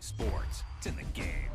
sports. It's in the game.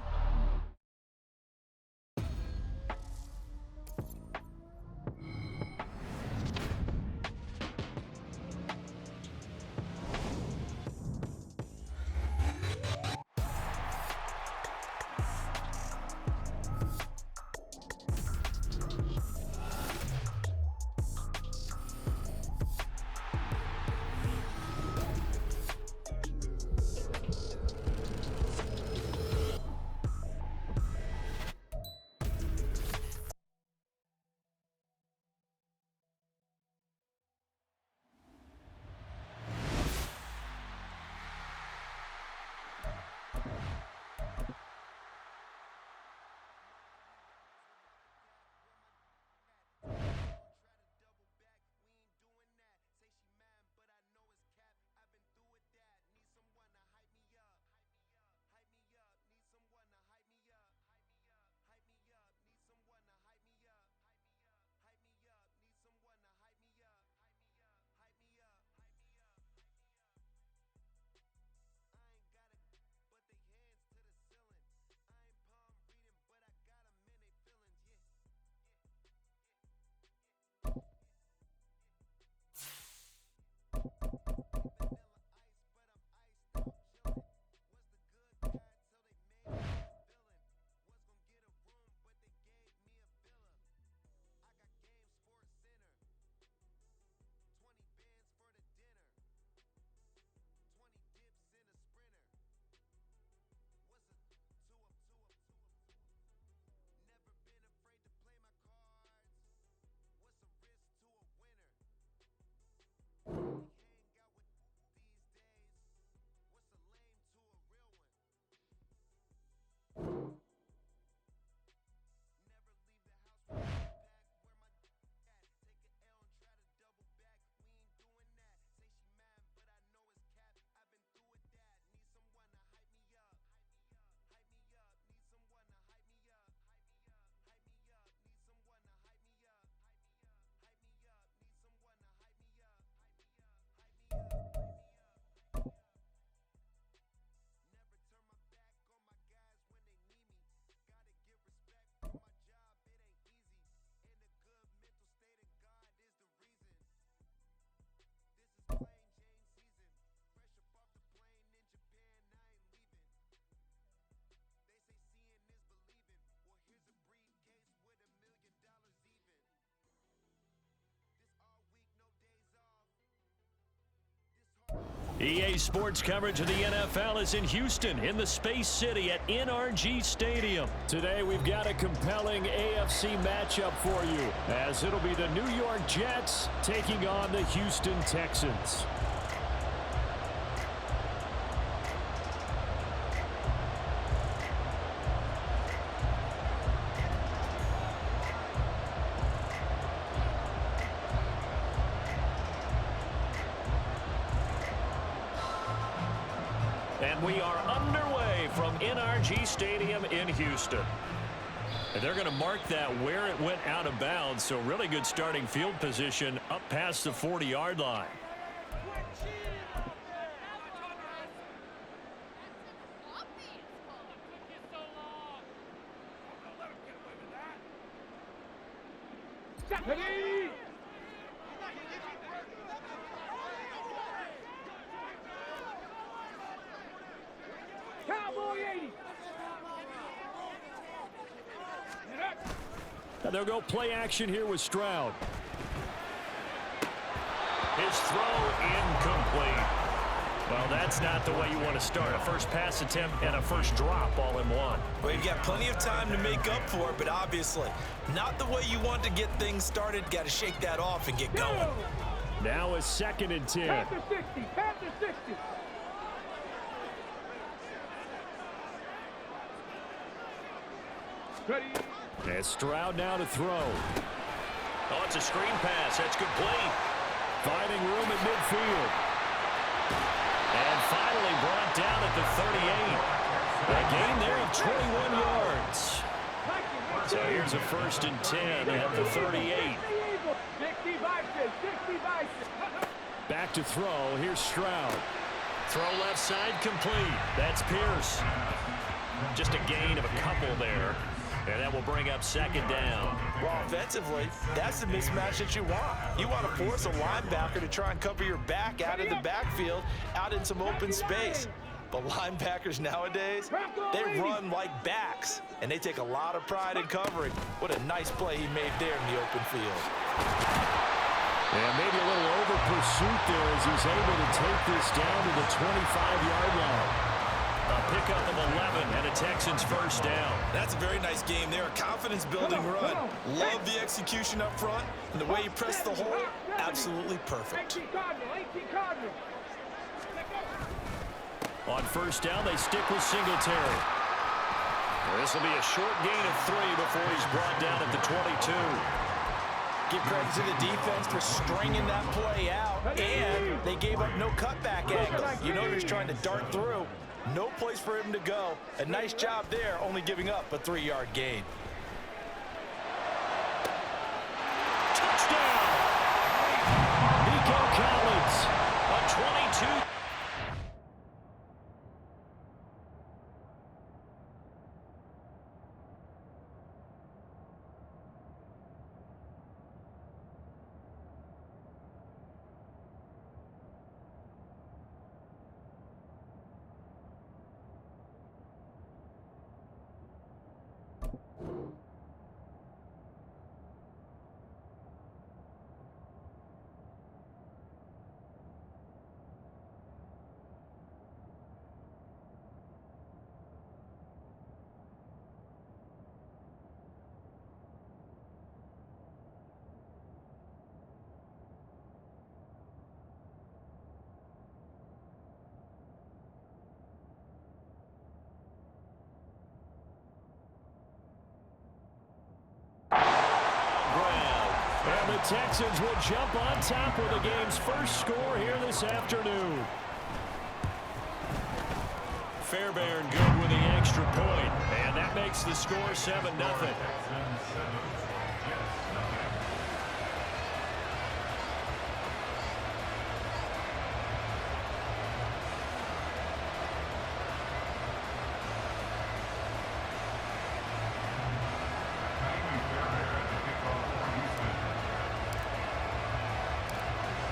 EA Sports coverage of the NFL is in Houston in the Space City at NRG Stadium. Today we've got a compelling AFC matchup for you, as it'll be the New York Jets taking on the Houston Texans. And we are underway from NRG Stadium in Houston. And they're going to mark that where it went out of bounds, so really good starting field position up past the 40-yard line. They'll go play action here with Stroud. His throw incomplete. Well, that's not the way you want to start. A first pass attempt and a first drop all in one. Well, you've got plenty of time to make up for it, but obviously not the way you want to get things started. Got to shake that off and get going. Now a 2nd and 10. Pass to 60. Pass to 60. Ready. And Stroud now to throw. Oh, it's a screen pass. That's complete. Finding room at midfield. And finally brought down at the 38. A gain there of 21 yards. So here's a 1st and 10 at the 38. Back to throw. Here's Stroud. throw left side complete. That's Pierce. Just a gain of a couple there. And that will bring up second down. Well, offensively, that's the mismatch that you want. You want to force a linebacker to try and cover your back out of the backfield, out in some open space. But linebackers nowadays, they run like backs, and they take a lot of pride in covering. What a nice play he made there in the open field. And maybe a little over pursuit there as he's able to take this down to the 25-yard line. A pickup of 11 and a Texans first down. That's a very nice game there. A confidence-building run. Love the execution up front, and the way he pressed the hole, absolutely perfect. On first down, they stick with Singletary. This will be a short gain of 3 before he's brought down at the 22. Give credit to the defense for stringing that play out, and they gave up no cutback angle. You know they're trying to dart through. No place for him to go. A nice job there, only giving up a 3-yard gain. Touchdown! Nico Collins, a 22. The Texans will jump on top with the game's first score here this afternoon. Fairbairn good with the extra point, and that makes the score 7-0.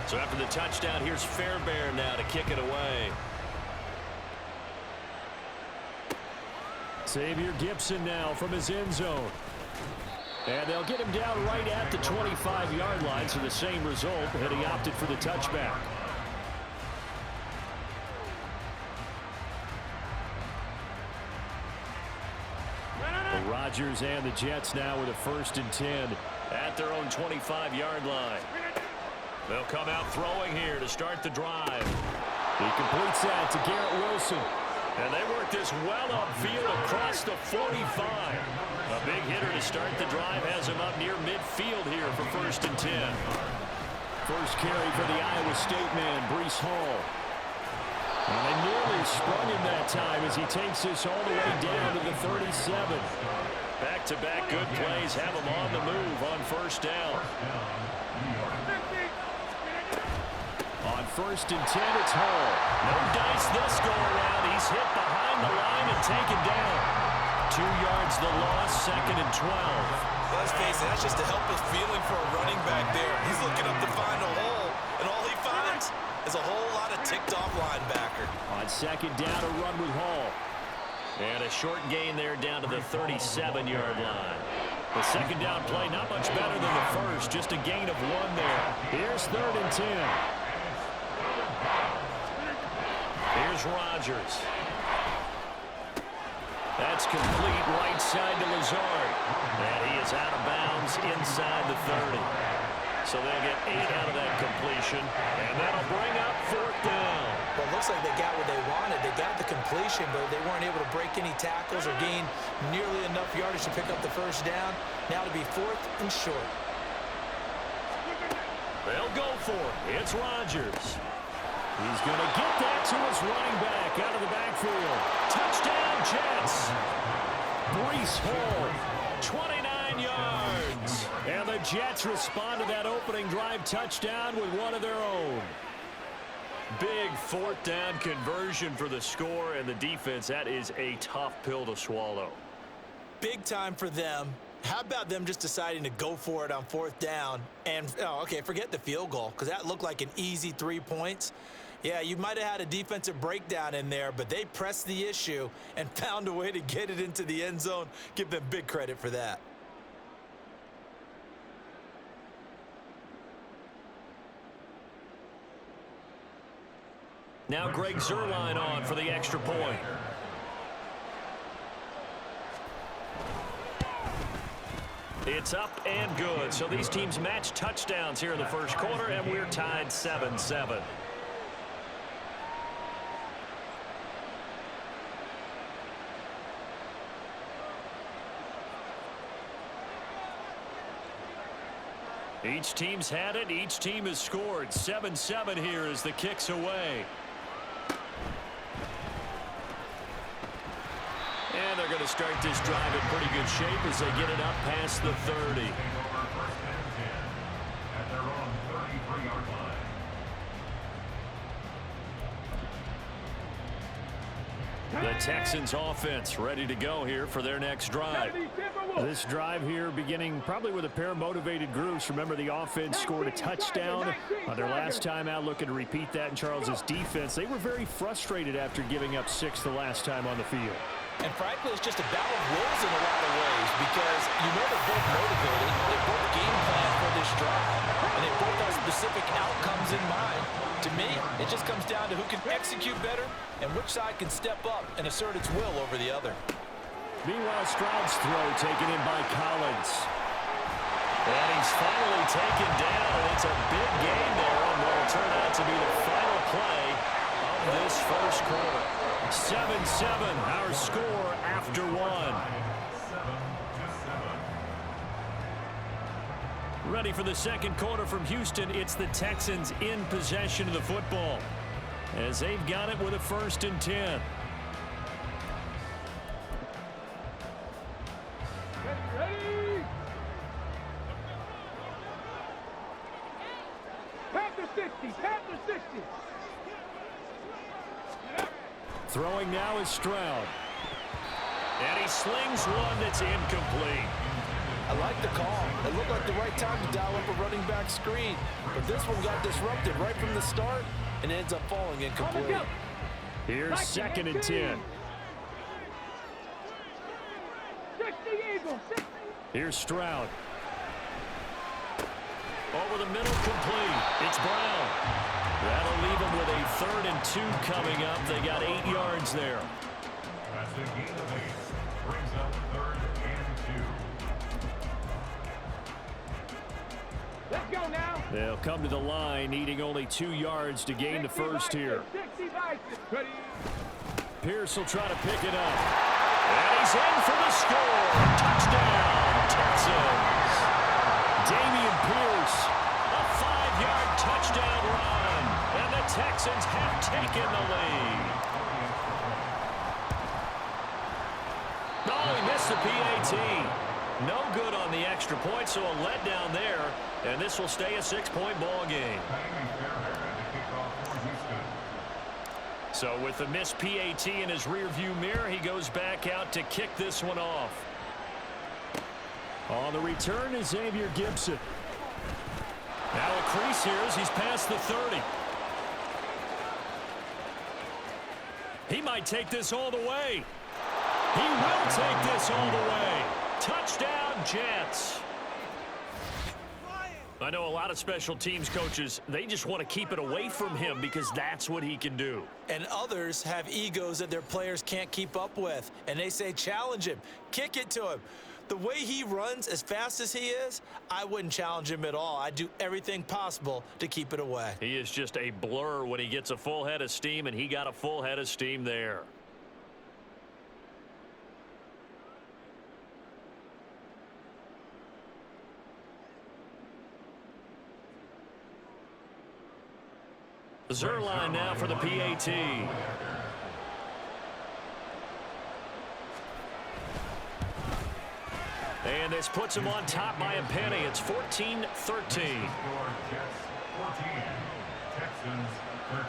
So after the touchdown, here's Fairbairn now to kick it away. Xavier Gibson now from his end zone. And they'll get him down right at the 25-yard line, so the same result, and he opted for the touchback. The Rodgers and the Jets now with a 1st and 10 at their own 25-yard line. They'll come out throwing here to start the drive. He completes that to Garrett Wilson. And they work this well upfield across the 45. A big hitter to start the drive has him up near midfield here for 1st and 10. First carry for the Iowa State man, Breece Hall. And they nearly sprung him that time as he takes this all the way down to the 37. Back-to-back good plays have him on the move on 1st down. On 1st and 10, it's Hall. No dice this go-around. He's hit behind the line and taken down. 2 yards the loss, 2nd and 12. Let's face it, that's just a helpless feeling for a running back there. He's looking up to find a hole, and all he finds is a whole lot of ticked-off linebacker. On 2nd down, a run with Hall. And a short gain there down to the 37-yard line. The 2nd down play, not much better than the first, just a gain of 1 there. Here's 3rd and 10. Here's Rodgers. That's complete right side to Lazard. And he is out of bounds inside the 30. So they'll get 8 out of that completion. And that'll bring up 4th down. Well, it looks like they got what they wanted. They got the completion, but they weren't able to break any tackles or gain nearly enough yardage to pick up the 1st down. Now to be 4th and short. They'll go for it. It's Rodgers. He's going to get that to his running back out of the backfield. Touchdown, Jets. Breece Hall, 29 yards. And the Jets respond to that opening drive touchdown with one of their own. Big fourth down conversion for the score, and the defense, that is a tough pill to swallow. Big time for them. How about them just deciding to go for it on fourth down? And, okay, forget the field goal, because that looked like an easy 3 points. Yeah, you might have had a defensive breakdown in there, but they pressed the issue and found a way to get it into the end zone. Give them big credit for that. Now Greg Zuerlein on for the extra point. It's up and good. So these teams match touchdowns here in the first quarter, and we're tied 7-7. Each team's had it. Each team has scored. 7-7 here as the kick's away. And they're going to start this drive in pretty good shape as they get it up past the 30. The Texans offense ready to go here for their next drive. This drive here beginning probably with a pair of motivated groups. Remember, the offense scored a touchdown on their last time out, looking to repeat that in Charles's defense. They were very frustrated after giving up 6 the last time on the field. And frankly, it's just a battle of wills in a lot of ways because you know they're both motivated. They both game plan for this drive. And they both have specific outcomes in mind. To me, it just comes down to who can execute better and which side can step up and assert its will over the other. Meanwhile, Stroud's throw taken in by Collins. And he's finally taken down. It's a big gain there on what will turn out to be the final play of this first quarter. 7-7, our score after one. Ready for the second quarter from Houston. It's the Texans in possession of the football as they've got it with a 1st and 10. Ready? Panther 60, Panther 60. Throwing now is Stroud. And he slings one that's incomplete. I like the call. It looked like the right time to dial up a running back screen. But this one got disrupted right from the start and ends up falling incomplete. Here's 2nd and 10. 60 Eagles, 60. Here's Stroud. Over the middle, complete. It's Brown. That'll leave him with a 3rd and 2 coming up. They got 8 yards there. That's the gain of 8. Brings up 3rd and 2. Let's go now. They'll come to the line, needing only 2 yards to gain the first here. 60 Vikings. Ready? Pierce will try to pick it up. And he's in for the score. Touchdown, Texans. Dameon Pierce, a 5-yard touchdown run. And the Texans have taken the lead. Oh, he missed the PAT. No good on the extra point, so a letdown there. And this will stay a 6-point ball game. So with the missed PAT in his rearview mirror, he goes back out to kick this one off. On the return is Xavier Gibson. Now a crease here as he's past the 30. He might take this all the way. He will take this all the way. Touchdown, Jets. I know a lot of special teams coaches, they just want to keep it away from him because that's what he can do. And others have egos that their players can't keep up with. And they say, challenge him, kick it to him. The way he runs as fast as he is, I wouldn't challenge him at all. I'd do everything possible to keep it away. He is just a blur when he gets a full head of steam, and he got a full head of steam there. Zuerlein now for the PAT. And this puts him on top by a penny. It's 14-13. Texans 13.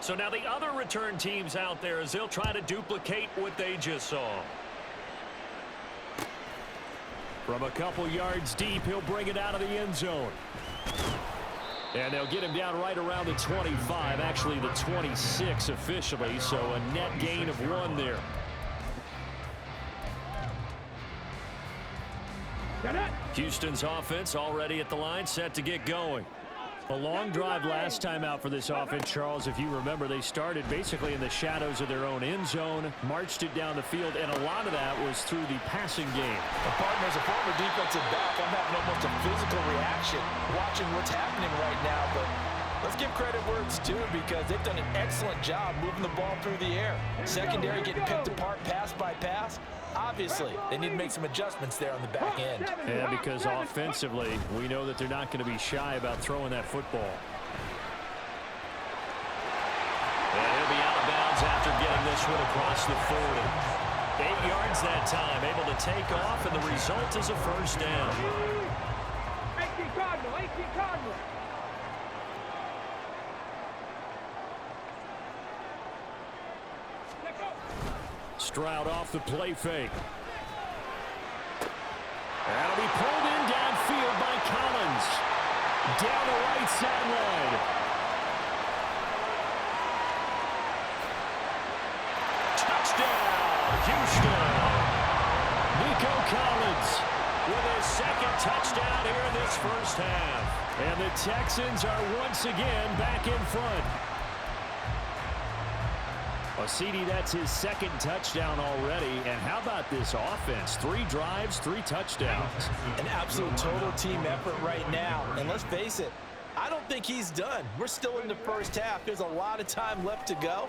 So now the other return teams out there as they'll try to duplicate what they just saw. From a couple yards deep, he'll bring it out of the end zone. And they'll get him down right around the 25, actually the 26 officially, so a net gain of 1 there. Houston's offense already at the line, set to get going. A long drive last time out for this offense, Charles. If you remember, they started basically in the shadows of their own end zone, marched it down the field, and a lot of that was through the passing game. Well, partner, as a former defensive back, I'm having almost a physical reaction watching what's happening right now. But let's give credit where it's due because they've done an excellent job moving the ball through the air. Secondary getting picked apart pass by pass. Obviously, they need to make some adjustments there on the back end. Yeah, because offensively, we know that they're not going to be shy about throwing that football. And he'll be out of bounds after getting this one across the 40. 8 yards that time, able to take off, and the result is a first down. 18 Cardinal, 18 Cardinal. Stroud off the play fake. That'll be pulled in downfield by Collins. Down the right sideline. Touchdown, Houston. Nico Collins With his second touchdown here in this first half. And the Texans are once again back in front. Well, CD, that's his second touchdown already. And how about this offense? 3 drives, 3 touchdowns. An absolute total team effort right now. And let's face it, I don't think he's done. We're still in the first half. There's a lot of time left to go.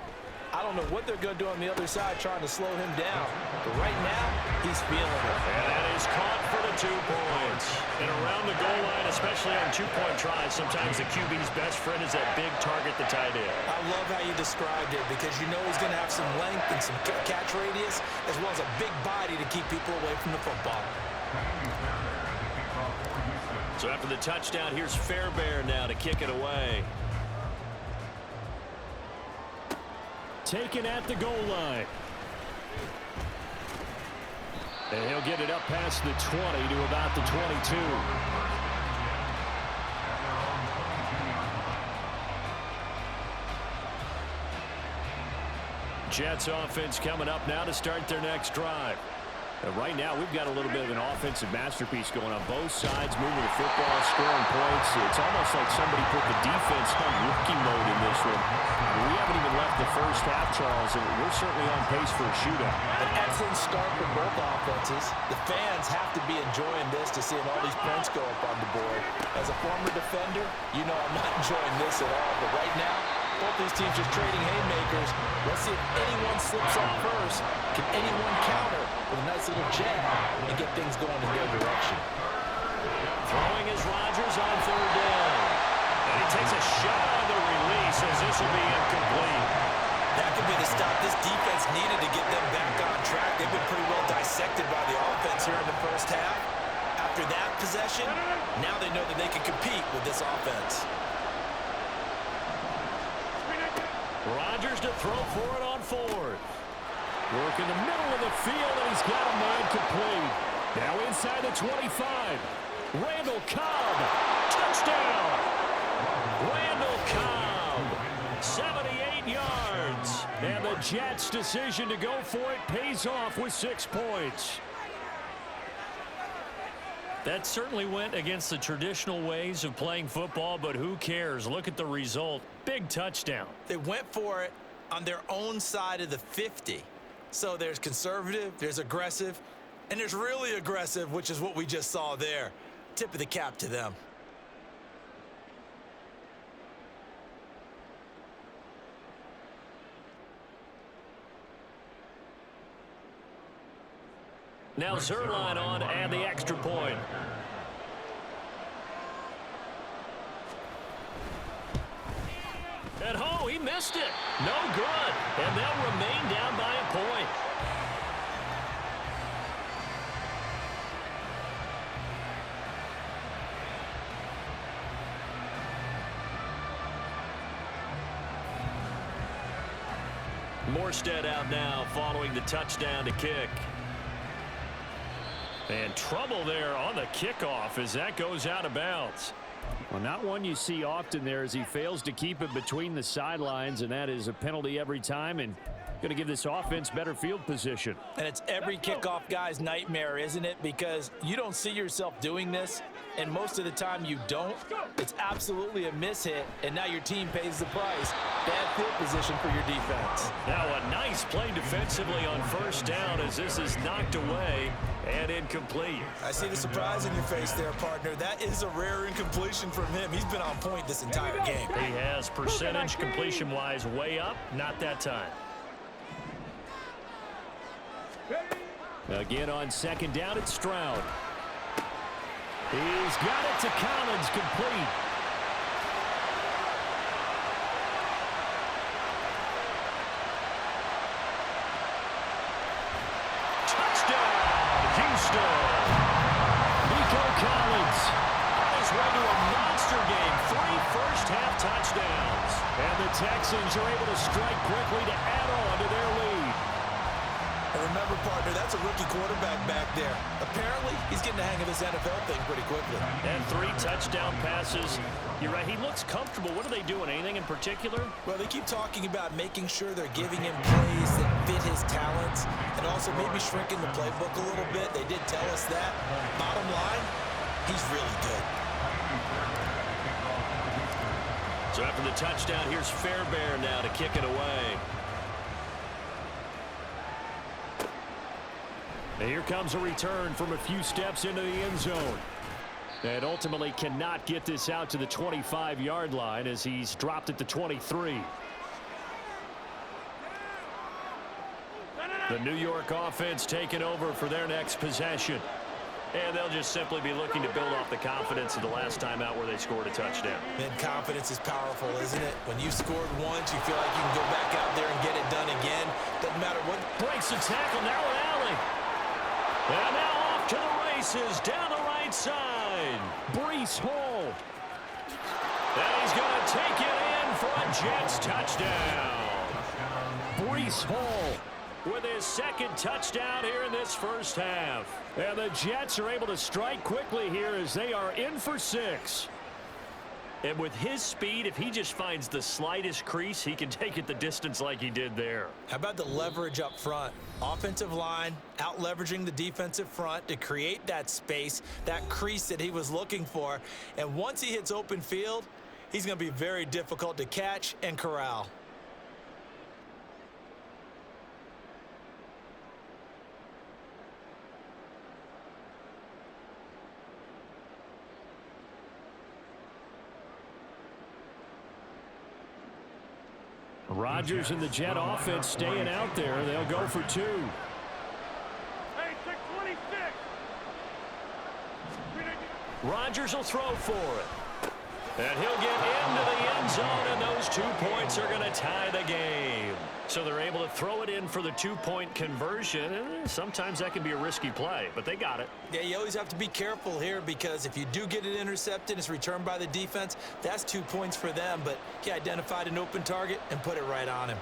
I don't know what they're going to do on the other side trying to slow him down. But right now, he's feeling it. And that is caught for the 2 points. And around the goal line, especially on 2-point tries, sometimes the QB's best friend is that big target, the tight end. I love how you described it because you know he's going to have some length and some catch radius as well as a big body to keep people away from the football. So after the touchdown, here's Fairbairn now to kick it away. Taken at the goal line. And he'll get it up past the 20 to about the 22. Jets offense coming up now to start their next drive. Right now, we've got a little bit of an offensive masterpiece going on both sides, moving the football, scoring points. It's almost like somebody put the defense on rookie mode in this one. We haven't even left the first half, Charles, and we're certainly on pace for a shootout. An excellent start for both offenses. The fans have to be enjoying this to seeing all these points go up on the board. As a former defender, you know I'm not enjoying this at all, but right now, both these teams just trading haymakers. Let's see if anyone slips up first. Can anyone counter with a nice little jab and get things going in their direction? Throwing is Rodgers on 3rd down. And he takes a shot on the release as this will be incomplete. That could be the stop this defense needed to get them back on track. They've been pretty well dissected by the offense here in the first half. After that possession, now they know that they can compete with this offense. Rodgers to throw for it on 4th. Work in the middle of the field, and he's got a man complete. Now inside the 25. Randall Cobb. Touchdown. Randall Cobb. 78 yards. And the Jets' decision to go for it pays off with 6 points. That certainly went against the traditional ways of playing football, but who cares? Look at the result. Big touchdown. They went for it on their own side of the 50. So there's conservative, there's aggressive, and there's really aggressive, which is what we just saw there. Tip of the cap to them. Now Zerline on and the extra point. At home, he missed it. No good. And they'll remain down by a point. Morstead out now following the touchdown to kick. And trouble there on the kickoff as that goes out of bounds. Well, not one you see often there as he fails to keep it between the sidelines, and that is a penalty every time and going to give this offense better field position. And it's every kickoff guy's nightmare, isn't it? Because you don't see yourself doing this, and most of the time you don't. It's absolutely a mishit, and now your team pays the price. Bad field position for your defense. Now a nice play defensively on first down as this is knocked away and incomplete. I see the surprise in your face there, partner. That is a rare incompletion from him. He's been on point this entire game. He has percentage completion-wise way up, not that time. Again on second down, it's Stroud. He's got it to Collins, complete. Touchdown, Houston. Nico Collins On his way to a monster game, 3 first-half touchdowns. and the Texans are able to strike quickly to add on to their lead. And remember, partner, that's a rookie quarterback back there. Apparently, he's getting the hang of this NFL thing pretty quickly. And 3 touchdown passes. You're right, he looks comfortable. What are they doing? Anything in particular? Well, they keep talking about making sure they're giving him plays that fit his talents and also maybe shrinking the playbook a little bit. They did tell us that. Bottom line, he's really good. So after the touchdown, here's Fairbairn now to kick it away. And here comes a return from a few steps into the end zone. And ultimately cannot get this out to the 25-yard line as he's dropped at the 23. The New York offense taking over for their next possession. And they'll just simply be looking to build off the confidence of the last time out where they scored a touchdown. And confidence is powerful, isn't it? When you scored once, you feel like you can go back out there and get it done again. Doesn't matter what. Breaks the tackle, now an alley. And now off to the races, down the right side. Breece Hall. And he's going to take it in for a Jets touchdown. Breece Hall With his second touchdown here in this first half. And the Jets are able to strike quickly here as they are in for 6. And with his speed, if he just finds the slightest crease, he can take it the distance like he did there. How about the leverage up front? Offensive line out leveraging the defensive front to create that space, that crease that he was looking for. And once he hits open field, he's going to be very difficult to catch and corral. Rodgers and the Jet offense staying out there. They'll go for 2. Hey, 626. Rodgers will throw for it. And he'll get into the end zone, and those 2 points are going to tie the game. So they're able to throw it in for the 2-point conversion. And sometimes that can be a risky play, but they got it. Yeah, you always have to be careful here because if you do get it intercepted, it's returned by the defense, that's 2 points for them. But he identified an open target and put it right on him.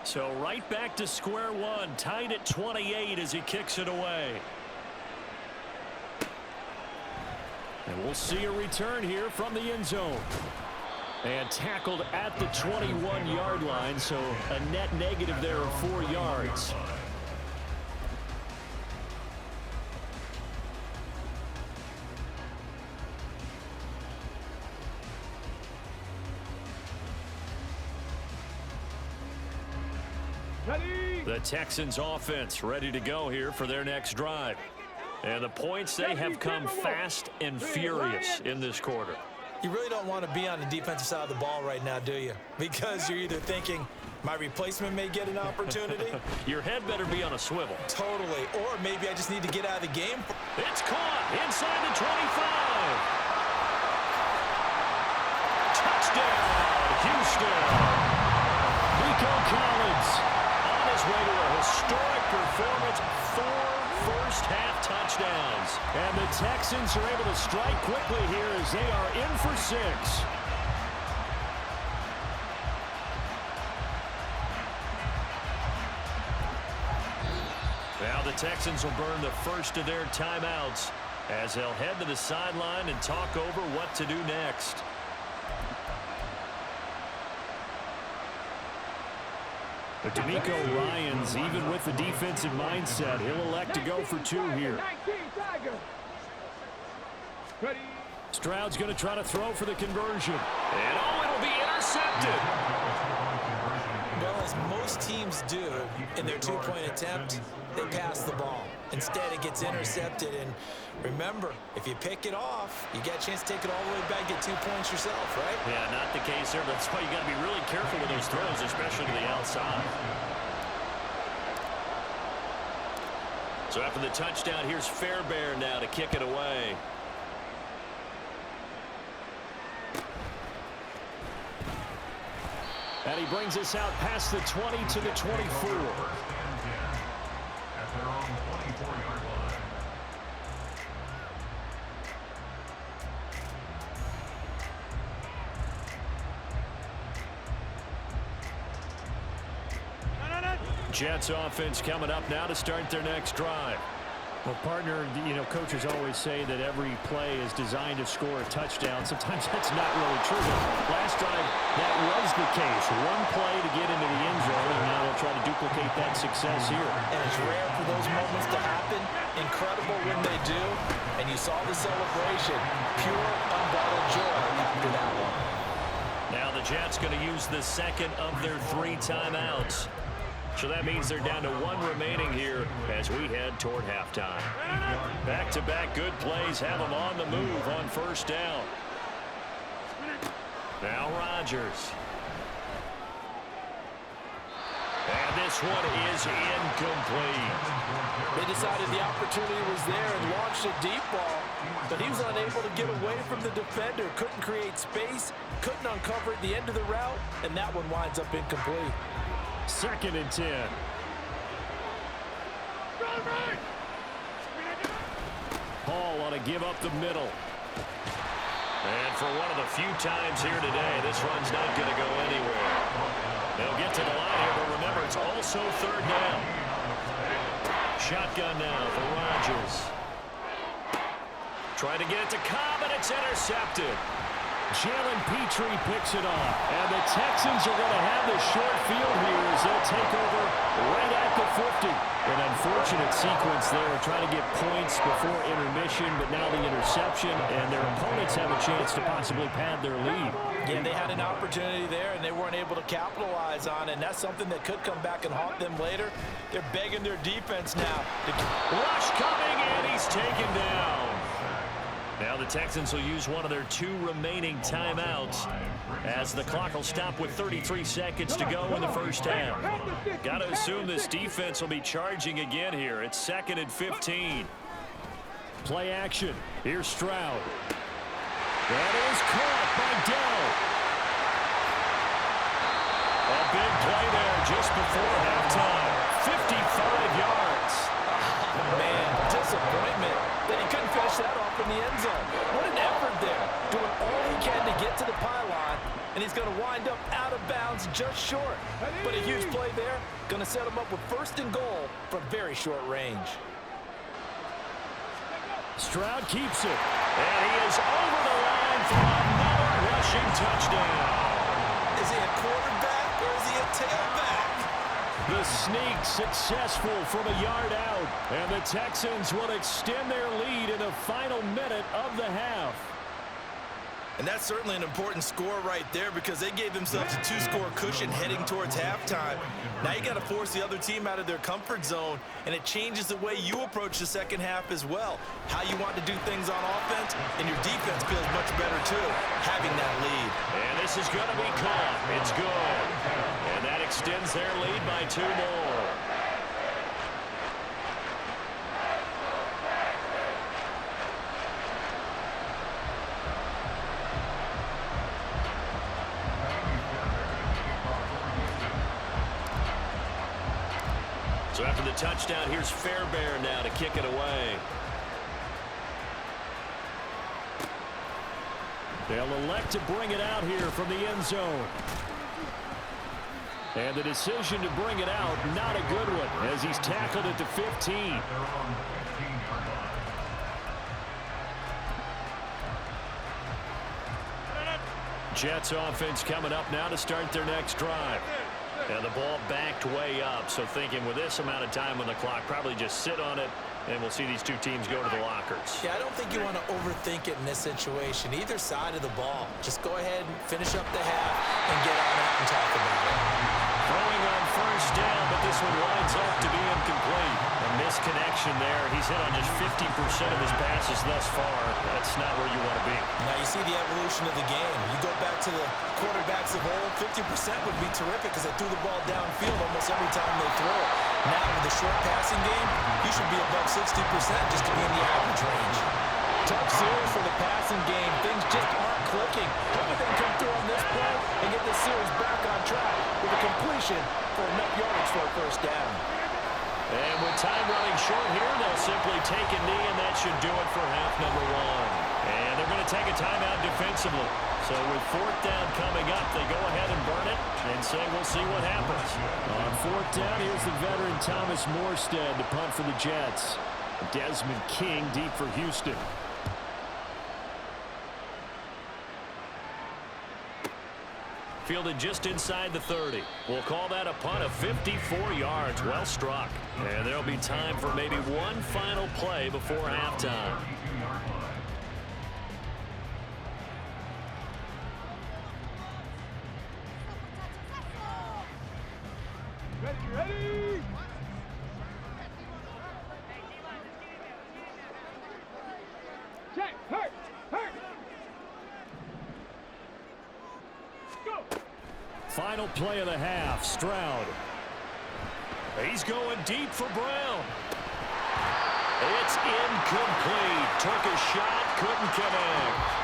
So right back to square one, tied at 28 as he kicks it away. And we'll see a return here from the end zone. And tackled at the 21-yard line, so a net negative there of 4 yards. The Texans offense ready to go here for their next drive. And the points, they have come fast and furious in this quarter. You really don't want to be on the defensive side of the ball right now, do you? Because you're either thinking, my replacement may get an opportunity. Your head better be on a swivel. Totally. Or maybe I just need to get out of the game. It's caught inside the 25. Touchdown, Houston. Nico Collins On his way to a historic performance, 4 first-half touchdowns. And the Texans are able to strike quickly here as they are in for 6. Now the Texans will burn the first of their timeouts as they'll head to the sideline and talk over what to do next. But D'Amico Ryans, even with the defensive mindset, he'll elect to go for 2 here. Stroud's going to try to throw for the conversion. And it'll be intercepted. Well, as most teams do in their 2-point attempt, they pass the ball. Instead, it gets intercepted. And remember, if you pick it off, you get a chance to take it all the way back, get 2 points yourself, right? Yeah, not the case there. That's why you got to be really careful with those throws, especially to the outside. So after the touchdown, here's Fairbairn now to kick it away. And he brings us out past the 20 to the 24. At their own 24-yard line. Jets offense coming up now to start their next drive. Well, partner, coaches always say that every play is designed to score a touchdown. Sometimes that's not really true. But last drive, that was the case. One play to get into the end zone, and now they'll try to duplicate that success here. And it's rare for those moments to happen. Incredible when they do. And you saw the celebration. Pure, unbridled joy after that one. Now the Jets going to use the second of their 3 timeouts. So that means they're down to 1 remaining here as we head toward halftime. Back-to-back good plays have them on the move on first down. Now Rodgers. And this one is incomplete. They decided the opportunity was there and launched a deep ball, but he was unable to get away from the defender, couldn't create space, couldn't uncover at the end of the route, and that one winds up incomplete. 2nd and 10. Hall ought to give up the middle. And for one of the few times here today, this run's not going to go anywhere. They'll get to the line here, but remember, it's also 3rd down. Shotgun now for Rodgers. Trying to get it to Cobb, and it's intercepted. Jalen Petrie picks it off. And the Texans are going to have the short field here as they'll take over right at the 50. An unfortunate sequence there, trying to get points before intermission, but now the interception, and their opponents have a chance to possibly pad their lead. Yeah, they had an opportunity there, and they weren't able to capitalize on it, and that's something that could come back and haunt them later. They're begging their defense now. Rush coming, and he's taken down. Now the Texans will use one of their 2 remaining timeouts as the clock will stop with 33 seconds to go in the first half. Got to assume this defense will be charging again here. It's 2nd and 15. Play action. Here's Stroud. That is caught by Dell. A big play there just before halftime. 55 yards. Oh, man, disappointment that he couldn't finish that off in the end zone. What an effort there, doing all he can to get to the pylon, and he's going to wind up out of bounds just short. But a huge play there, going to set him up with 1st and goal from very short range. Stroud keeps it. And he is over the line for another rushing touchdown. Is he a quarterback or is he a tailback? The sneak successful from a yard out. And the Texans will extend their lead in the final minute of the half. And that's certainly an important score right there because they gave themselves a 2-score cushion heading towards halftime. Now you got to force the other team out of their comfort zone, and it changes the way you approach the second half as well. How you want to do things on offense, and your defense feels much better too, having that lead. And this is going to be caught. It's good. And that extends their lead by 2 more. So after the touchdown, here's Fairbairn now to kick it away. They'll elect to bring it out here from the end zone. And the decision to bring it out, not a good one, as he's tackled at the 15. Jets offense coming up now to start their next drive. And the ball backed way up, so thinking with this amount of time on the clock, probably just sit on it, and we'll see these two teams go to the lockers. Yeah, I don't think you want to overthink it in this situation. Either side of the ball. Just go ahead and finish up the half and get on out and talk about it. Throwing on first down, but this one winds up to be incomplete. A misconnection there. He's hit on just 50% of his passes thus far. That's not where you want to be. Now you see the evolution of the game. You go back to the quarterbacks of old, 50% would be terrific because they threw the ball downfield almost every time they throw it. Now with the short passing game, you should be above 60% just to be in the average range. Tough series for the passing game. Things just aren't clicking. Hoping they can come through on this play and get this series back on track with a completion for enough yardage for a first down. And with time running short here, they'll simply take a knee, and that should do it for half number one. And they're going to take a timeout defensively. So with fourth down coming up, they go ahead and burn it and say we'll see what happens. On fourth down, here's the veteran Thomas Morstead to punt for the Jets. Desmond King deep for Houston. Fielded just inside the 30. We'll call that a punt of 54 yards. Well struck. And there'll be time for maybe one final play before halftime. Ready! Check! Hurt! Go! Final play of the half, Stroud. He's going deep for Brown. It's incomplete. Took a shot, couldn't connect.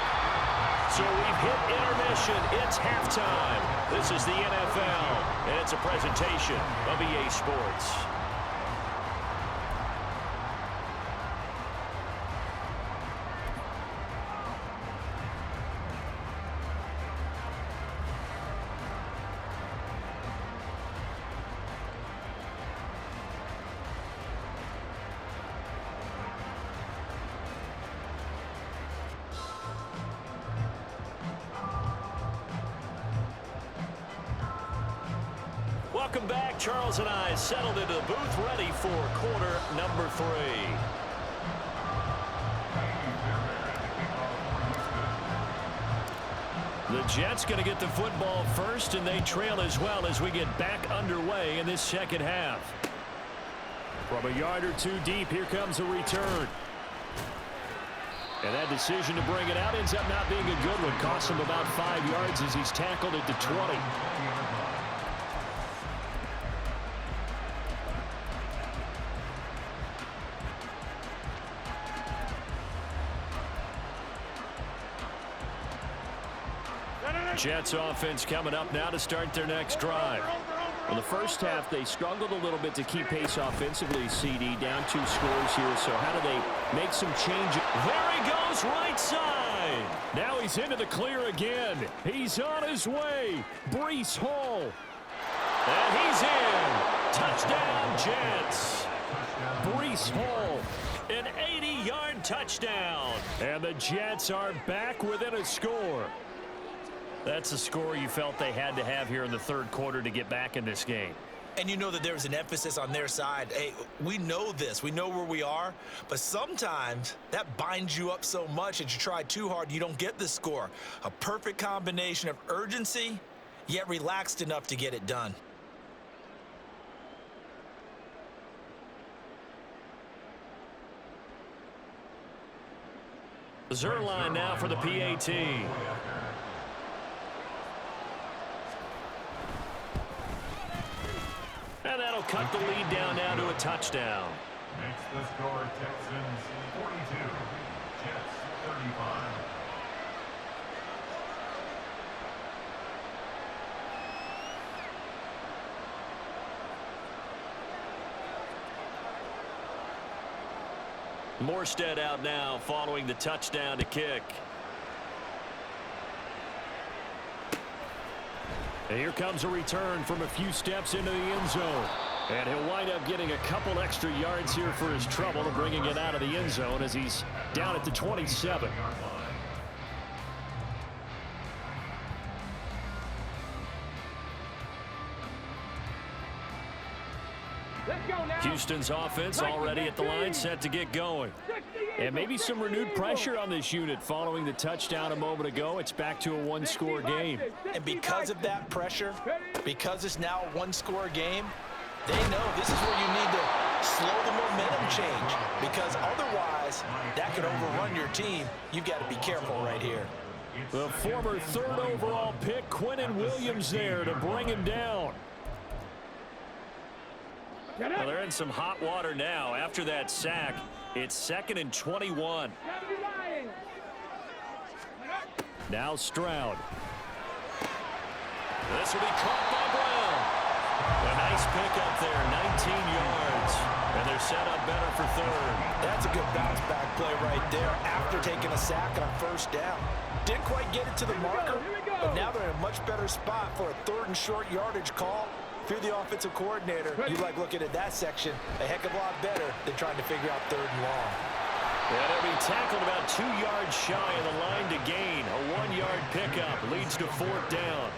So we've hit intermission. It's halftime. This is the NFL, and it's a presentation of EA Sports. Welcome back. Charles and I settled into the booth, ready for quarter number 3. The Jets going to get the football first, and they trail as well as we get back underway in this second half. From a yard or two deep, here comes a return. And that decision to bring it out ends up not being a good one. Costs him about 5 yards as he's tackled at the 20. Jets offense coming up now to start their next drive. In the first half, they struggled a little bit to keep pace offensively, CD, down 2 scores here. So how do they make some changes? There he goes, right side. Now he's into the clear again. He's on his way. Breece Hall. And he's in. Touchdown, Jets. Breece Hall. An 80-yard touchdown. And the Jets are back within a score. That's the score you felt they had to have here in the third quarter to get back in this game. And you know that there was an emphasis on their side. Hey, we know this. We know where we are. But sometimes that binds you up so much that you try too hard, you don't get the score. A perfect combination of urgency, yet relaxed enough to get it done. Zerline now for the PAT. And that'll cut the lead down now to a touchdown. Makes the score Texans 42, Jets 35. Morstead out now following the touchdown to kick. And here comes a return from a few steps into the end zone. And he'll wind up getting a couple extra yards here for his trouble and bringing it out of the end zone as he's down at the 27. Houston's offense already at the line, set to get going. And maybe some renewed pressure on this unit following the touchdown a moment ago. It's back to a one-score game. And because of that pressure, because it's now a one-score game, they know this is where you need to slow the momentum change, because otherwise that could overrun your team. You've got to be careful right here. The former third overall pick, Quinnen Williams, there to bring him down. Well, they're in some hot water now. After that sack, it's 2nd and 21. Now Stroud. This will be caught by Brown. A nice pickup there, 19 yards. And they're set up better for third. That's a good bounce back play right there after taking a sack on first down. Didn't quite get it to the marker, but now they're in a much better spot for a 3rd and short yardage call. If you're the offensive coordinator, you like looking at that section a heck of a lot better than trying to figure out 3rd and long. Yeah, they'll be tackled about 2 yards shy of the line to gain. A 1-yard pickup leads to 4th down.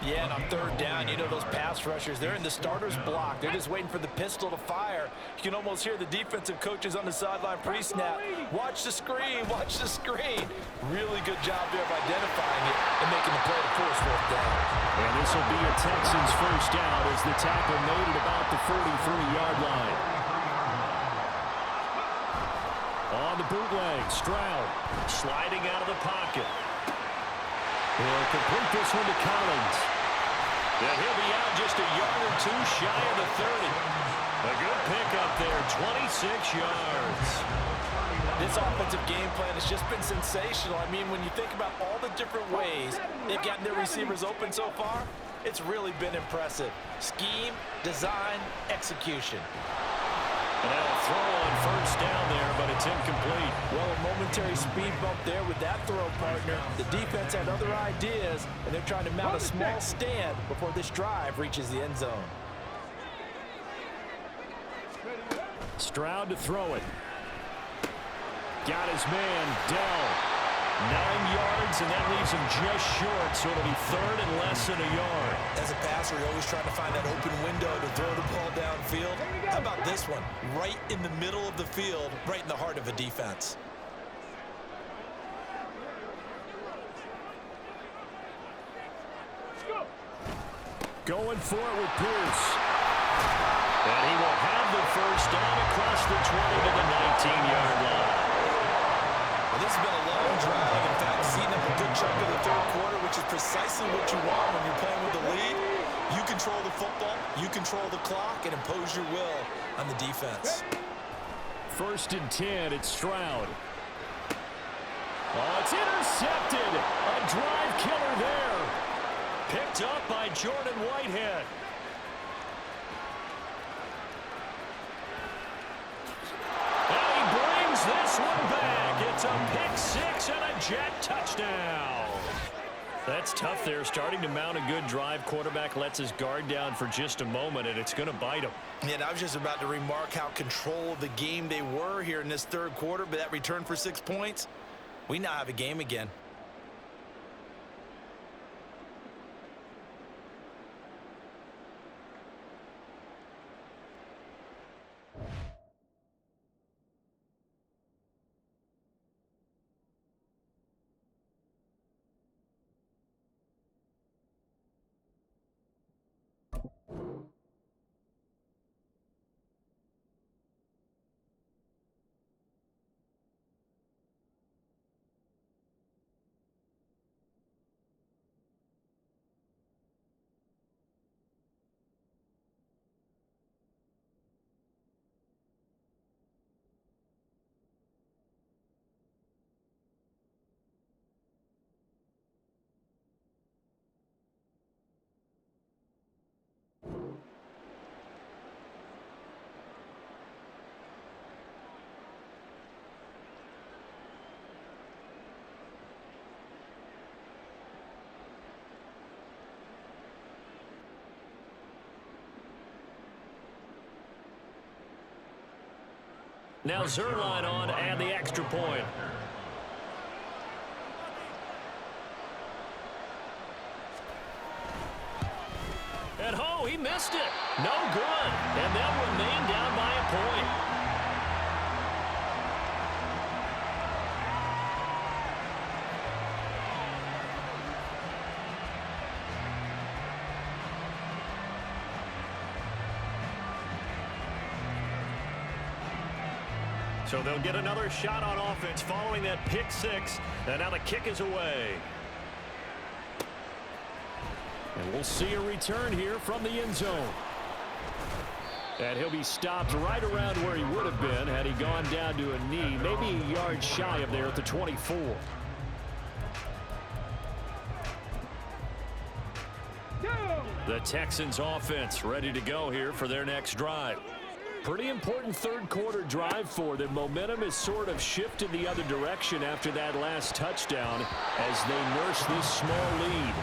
Yeah, and on 3rd down, you know those pass rushers, they're in the starter's block. They're just waiting for the pistol to fire. You can almost hear the defensive coaches on the sideline pre-snap. Watch the screen, watch the screen. Really good job there of identifying it and making the play to force 4th down. And this will be a Texans first down as the tackle made at about the 43-yard line. On the bootleg, Stroud sliding out of the pocket. He'll complete this one to Collins. And he'll be out just a yard or 2 shy of the 30. A good pickup there, 26 yards. This offensive game plan has just been sensational. I mean, when you think about all the different ways they've gotten their receivers open so far, it's really been impressive. Scheme, design, execution. And that'll throw on first down there, but it's incomplete. Well, a momentary speed bump there with that throw, partner. The defense had other ideas, and they're trying to mount a small stand before this drive reaches the end zone. Stroud to throw it. Got his man, Dell. 9 yards, and that leaves him just short, so it'll be 3rd and less than a yard. As a passer, you're always trying to find that open window to throw the ball downfield. How about this one? Right in the middle of the field, right in the heart of a defense. Going for it with Pierce. And he will have the first down across the 20 to the 19-yard line. Well, this has been a long drive. In fact, seen up a good chunk of the 3rd quarter, which is precisely what you want when you're playing with the lead. You control the football, you control the clock, and impose your will on the defense. 1st and 10, it's Stroud. Oh, it's intercepted. A drive killer there. Picked up by Jordan Whitehead. And he brings this one back. It's a pick 6 and a jet touchdown. That's tough there, starting to mount a good drive. Quarterback lets his guard down for just a moment, and it's going to bite him. And I was just about to remark how control of the game they were here in this 3rd quarter, but that return for 6 points, we now have a game again. Now Zerline on and the extra point. And he missed it. No good. And they'll remain down by a point. So they'll get another shot on offense following that pick six. And now the kick is away. And we'll see a return here from the end zone. And he'll be stopped right around where he would have been had he gone down to a knee, maybe a yard shy of there at the 24. The Texans offense ready to go here for their next drive. Pretty important third quarter drive for them. Momentum has sort of shifted the other direction after that last touchdown as they nurse this small lead.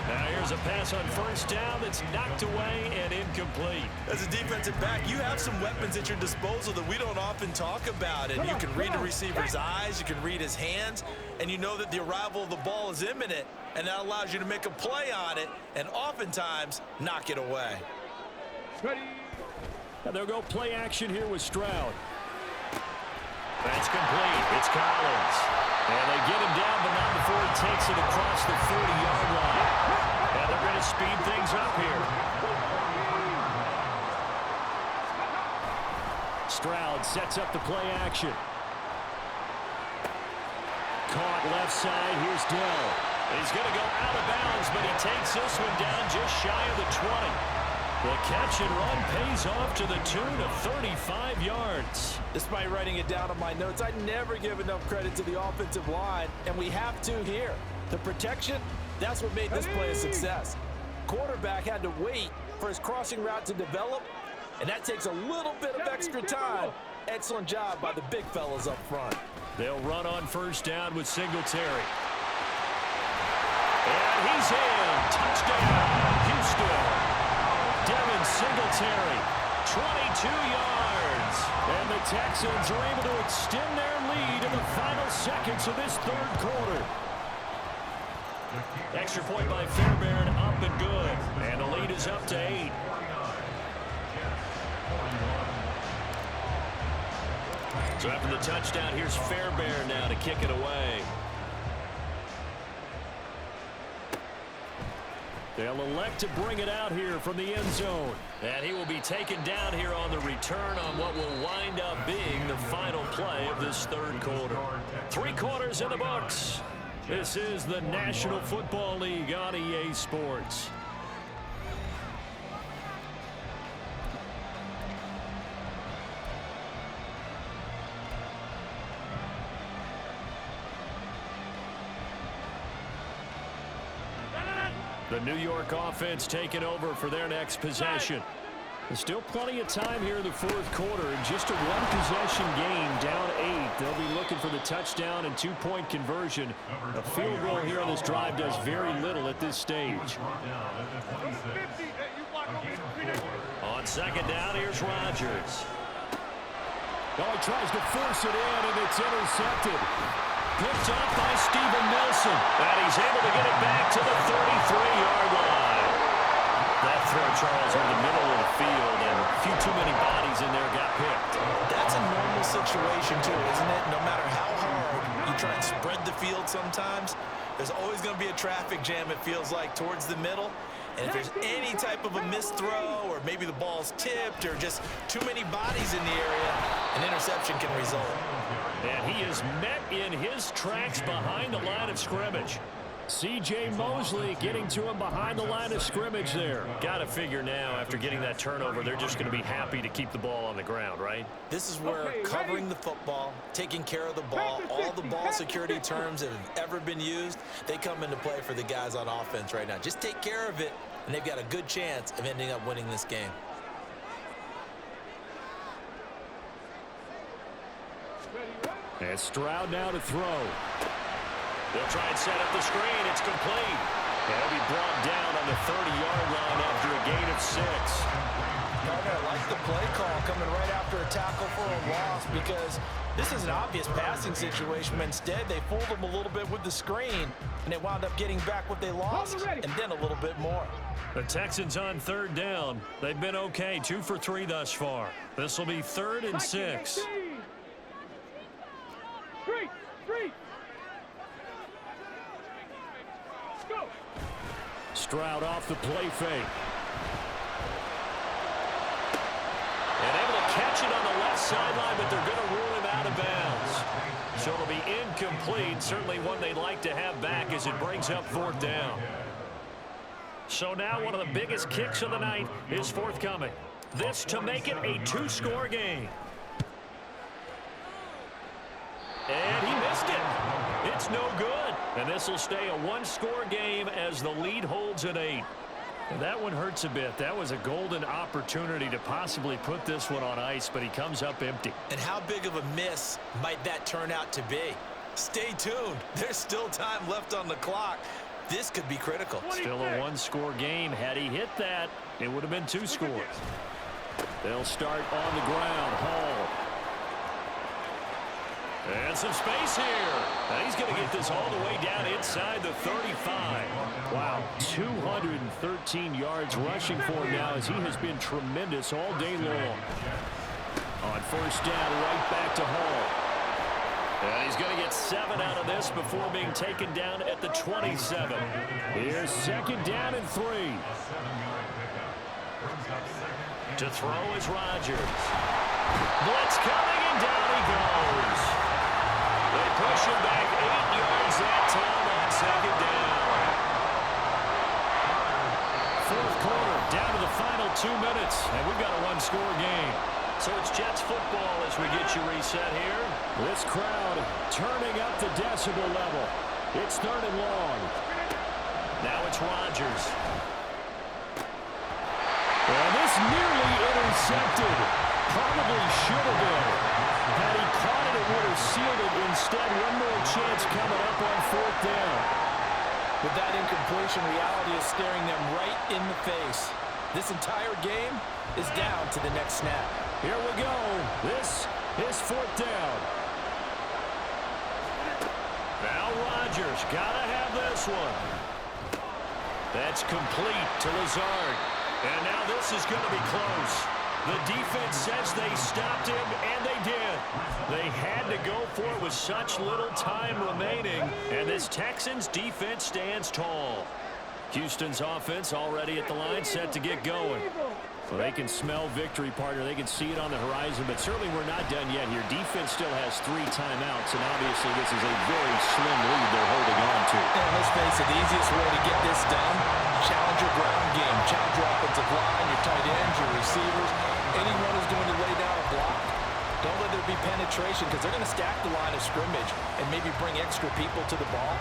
Now here's a pass on first down that's knocked away and incomplete. As a defensive back, you have some weapons at your disposal that we don't often talk about. And you can read the receiver's eyes, you can read his hands, and you know that the arrival of the ball is imminent, and that allows you to make a play on it and oftentimes knock it away. And they'll go play action here with Stroud. That's complete. It's Collins. And they get him down, but not before he takes it across the 40-yard line. And they're going to speed things up here. Stroud sets up the play action. Caught left side. Here's Dell. He's going to go out of bounds, but he takes this one down just shy of the 20. The catch and run pays off to the tune of 35 yards. Despite writing it down on my notes, I never give enough credit to the offensive line, and we have to here. The protection, that's what made this play a success. Quarterback had to wait for his crossing route to develop, and that takes a little bit of extra time. Excellent job by the big fellas up front. They'll run on first down with Singletary. And he's in. Touchdown, Houston. Devin Singletary, 22 yards. And the Texans are able to extend their lead in the final seconds of this third quarter. Extra point by Fairbairn, up and good. And the lead is up to 8. So after the touchdown, here's Fairbairn now to kick it away. They'll elect to bring it out here from the end zone. And he will be taken down here on the return on what will wind up being the final play of this third quarter. 3 quarters in the books. This is the National Football League on EA Sports. The New York offense taking over for their next possession. There's still plenty of time here in the fourth quarter. In just a one-possession game, down 8. They'll be looking for the touchdown and 2-point conversion. A field goal here on this drive does very little at this stage. On second down, here's Rodgers. Oh, he tries to force it in, and it's intercepted. Picked up by Steven Nelson. And he's able to get it back to the 33-yard line. That throw, Charles, in the middle of the field, and a few too many bodies in there got picked. That's a normal situation, too, isn't it? No matter how hard you try and spread the field sometimes, there's always going to be a traffic jam, it feels like, towards the middle. And if there's any type of a missed throw, or maybe the ball's tipped, or just too many bodies in the area, an interception can result. And he is met in his tracks behind the line of scrimmage. C.J. Mosley getting to him behind the line of scrimmage there. Got to figure now, after getting that turnover, they're just going to be happy to keep the ball on the ground, right? This is where covering the football, taking care of the ball, all the ball security terms that have ever been used, they come into play for the guys on offense right now. Just take care of it, and they've got a good chance of ending up winning this game. And Stroud now to throw. They'll try and set up the screen. It's complete. And he'll be brought down on the 30-yard line after a gain of 6. I like the play call coming right after a tackle for a lost because this is an obvious passing situation. Instead, they fooled them a little bit with the screen, and they wound up getting back what they lost and then a little bit more. The Texans on third down. They've been okay, 2 for 3 thus far. This will be 3rd and 6. Go. Stroud off the play fake. And able to catch it on the left sideline, but they're going to rule him out of bounds. So it'll be incomplete. Certainly one they'd like to have back as it brings up 4th down. So now one of the biggest kicks of the night is forthcoming. This to make it a 2-score game. And he missed it. It's no good. And this will stay a 1-score game as the lead holds at 8. And that one hurts a bit. That was a golden opportunity to possibly put this one on ice, but he comes up empty. And how big of a miss might that turn out to be? Stay tuned. There's still time left on the clock. This could be critical. Still a 1-score game. Had he hit that, it would have been 2 scores. They'll start on the ground. Hall. And some space here. And he's going to get this all the way down inside the 35. Wow, 213 yards rushing for him now as he has been tremendous all day long. On 1st down, right back to Hall. And he's going to get 7 out of this before being taken down at the 27. Here's 2nd down and 3. To throw is Rodgers. Blitz coming, and down he goes. They push him back 8 yards that time on 2nd down. 4th quarter, down to the final 2 minutes, and we've got a 1-score game. So it's Jets football as we get you reset here. This crowd turning up the decibel level. It's 3rd and long. Now it's Rodgers. And this nearly intercepted. Probably should have been. Had he caught it, it would have sealed it. Instead, one more chance coming up on 4th down. With that incompletion, reality is staring them right in the face. This entire game is down to the next snap. Here we go. This is 4th down. Now Rodgers, gotta have this one. That's complete to Lazard. And now this is going to be close. The defense says they stopped him, and they did. They had to go for it with such little time remaining, and this Texans defense stands tall. Houston's offense already at the line, set to get going. Well, they can smell victory, partner. They can see it on the horizon, but certainly we're not done yet here. Defense still has 3 timeouts, and obviously this is a very slim lead they're holding on to. And let's face it, the easiest way to get this done, challenge your ground game. Challenge your offensive line, your tight ends, your receivers, anyone who's going to lay down a block. Don't let there be penetration because they're going to stack the line of scrimmage and maybe bring extra people to the ball.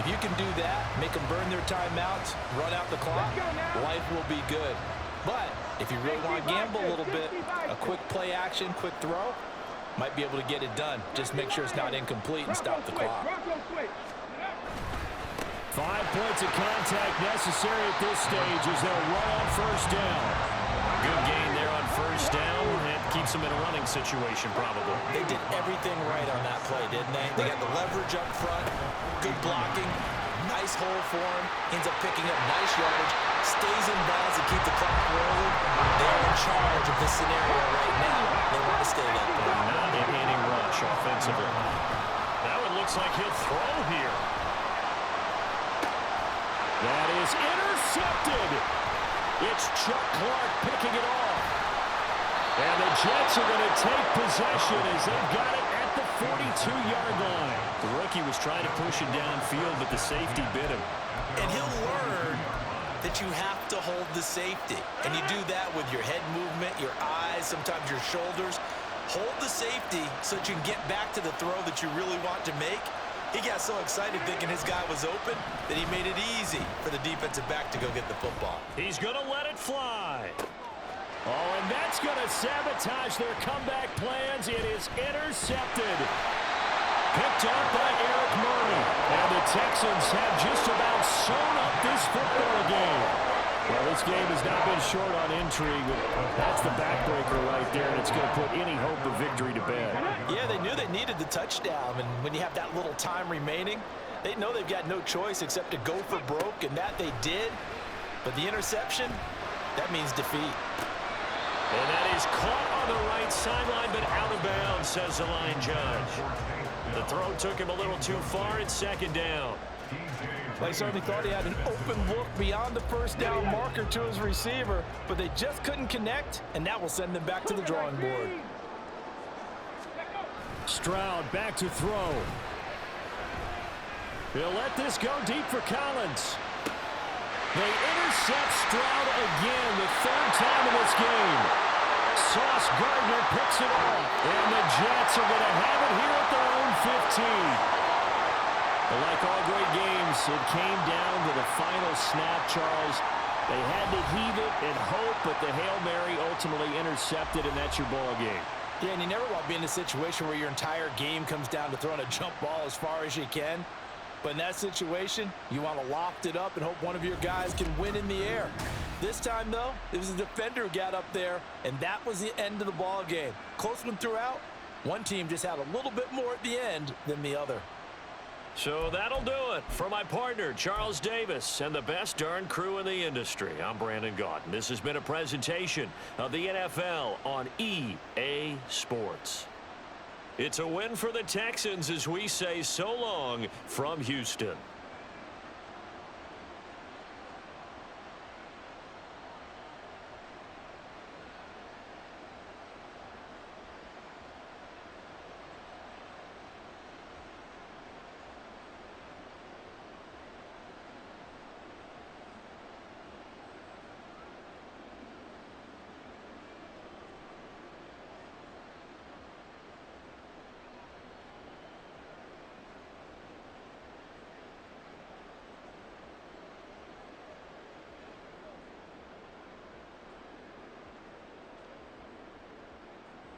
If you can do that, make them burn their timeouts, run out the clock, life will be good. But if you really want to gamble a little bit, a quick play action, quick throw, might be able to get it done. Just make sure it's not incomplete and stop the clock. 5 points of contact necessary at this stage as they'll run on 1st down. Good gain there on 1st down. It keeps them in a running situation, probably. They did everything right on that play, didn't they? They got the leverage up front, good blocking, nice hole for him, ends up picking up nice yardage, stays in bounds to keep the clock rolling. They're in charge of this scenario right now. They want to stay that way. Not in any rush offensively. Now it looks like he'll throw here. That is intercepted. It's Chuck Clark picking it off. And the Jets are going to take possession as they've got it at the 42-yard line. The rookie was trying to push it downfield, but the safety bit him. And he'll learn that you have to hold the safety. And you do that with your head movement, your eyes, sometimes your shoulders. Hold the safety so that you can get back to the throw that you really want to make. He got so excited thinking his guy was open that he made it easy for the defensive back to go get the football. He's going to let it fly. Oh, and that's going to sabotage their comeback plans. It is intercepted. Picked up by Eric Murray. And the Texans have just about sewn up this football game. Well, this game has not been short on intrigue, but that's the backbreaker right there, and it's going to put any hope of victory to bed. Yeah, they knew they needed the touchdown, and when you have that little time remaining, they know they've got no choice except to go for broke, and that they did. But the interception, that means defeat. And that is caught on the right sideline, but out of bounds, says the line judge. The throw took him a little too far. It's second down. They certainly thought he had an open look beyond the first down marker to his receiver, but they just couldn't connect, and that will send them back to the drawing board. Stroud back to throw. He'll let this go deep for Collins. They intercept Stroud again, the third time in this game. Sauce Gardner picks it off, and the Jets are going to have it here at their own 15. But like all great games, it came down to the final snap, Charles. They had to heave it and hope, but the Hail Mary ultimately intercepted, and that's your ball game. Yeah, and you never want to be in a situation where your entire game comes down to throwing a jump ball as far as you can. But in that situation, you want to loft it up and hope one of your guys can win in the air. This time, though, it was a defender who got up there, and that was the end of the ball game. Close one throughout. One team just had a little bit more at the end than the other. So that'll do it for my partner, Charles Davis, and the best darn crew in the industry. I'm Brandon Gaudin. This has been a presentation of the NFL on EA Sports. It's a win for the Texans as we say so long from Houston.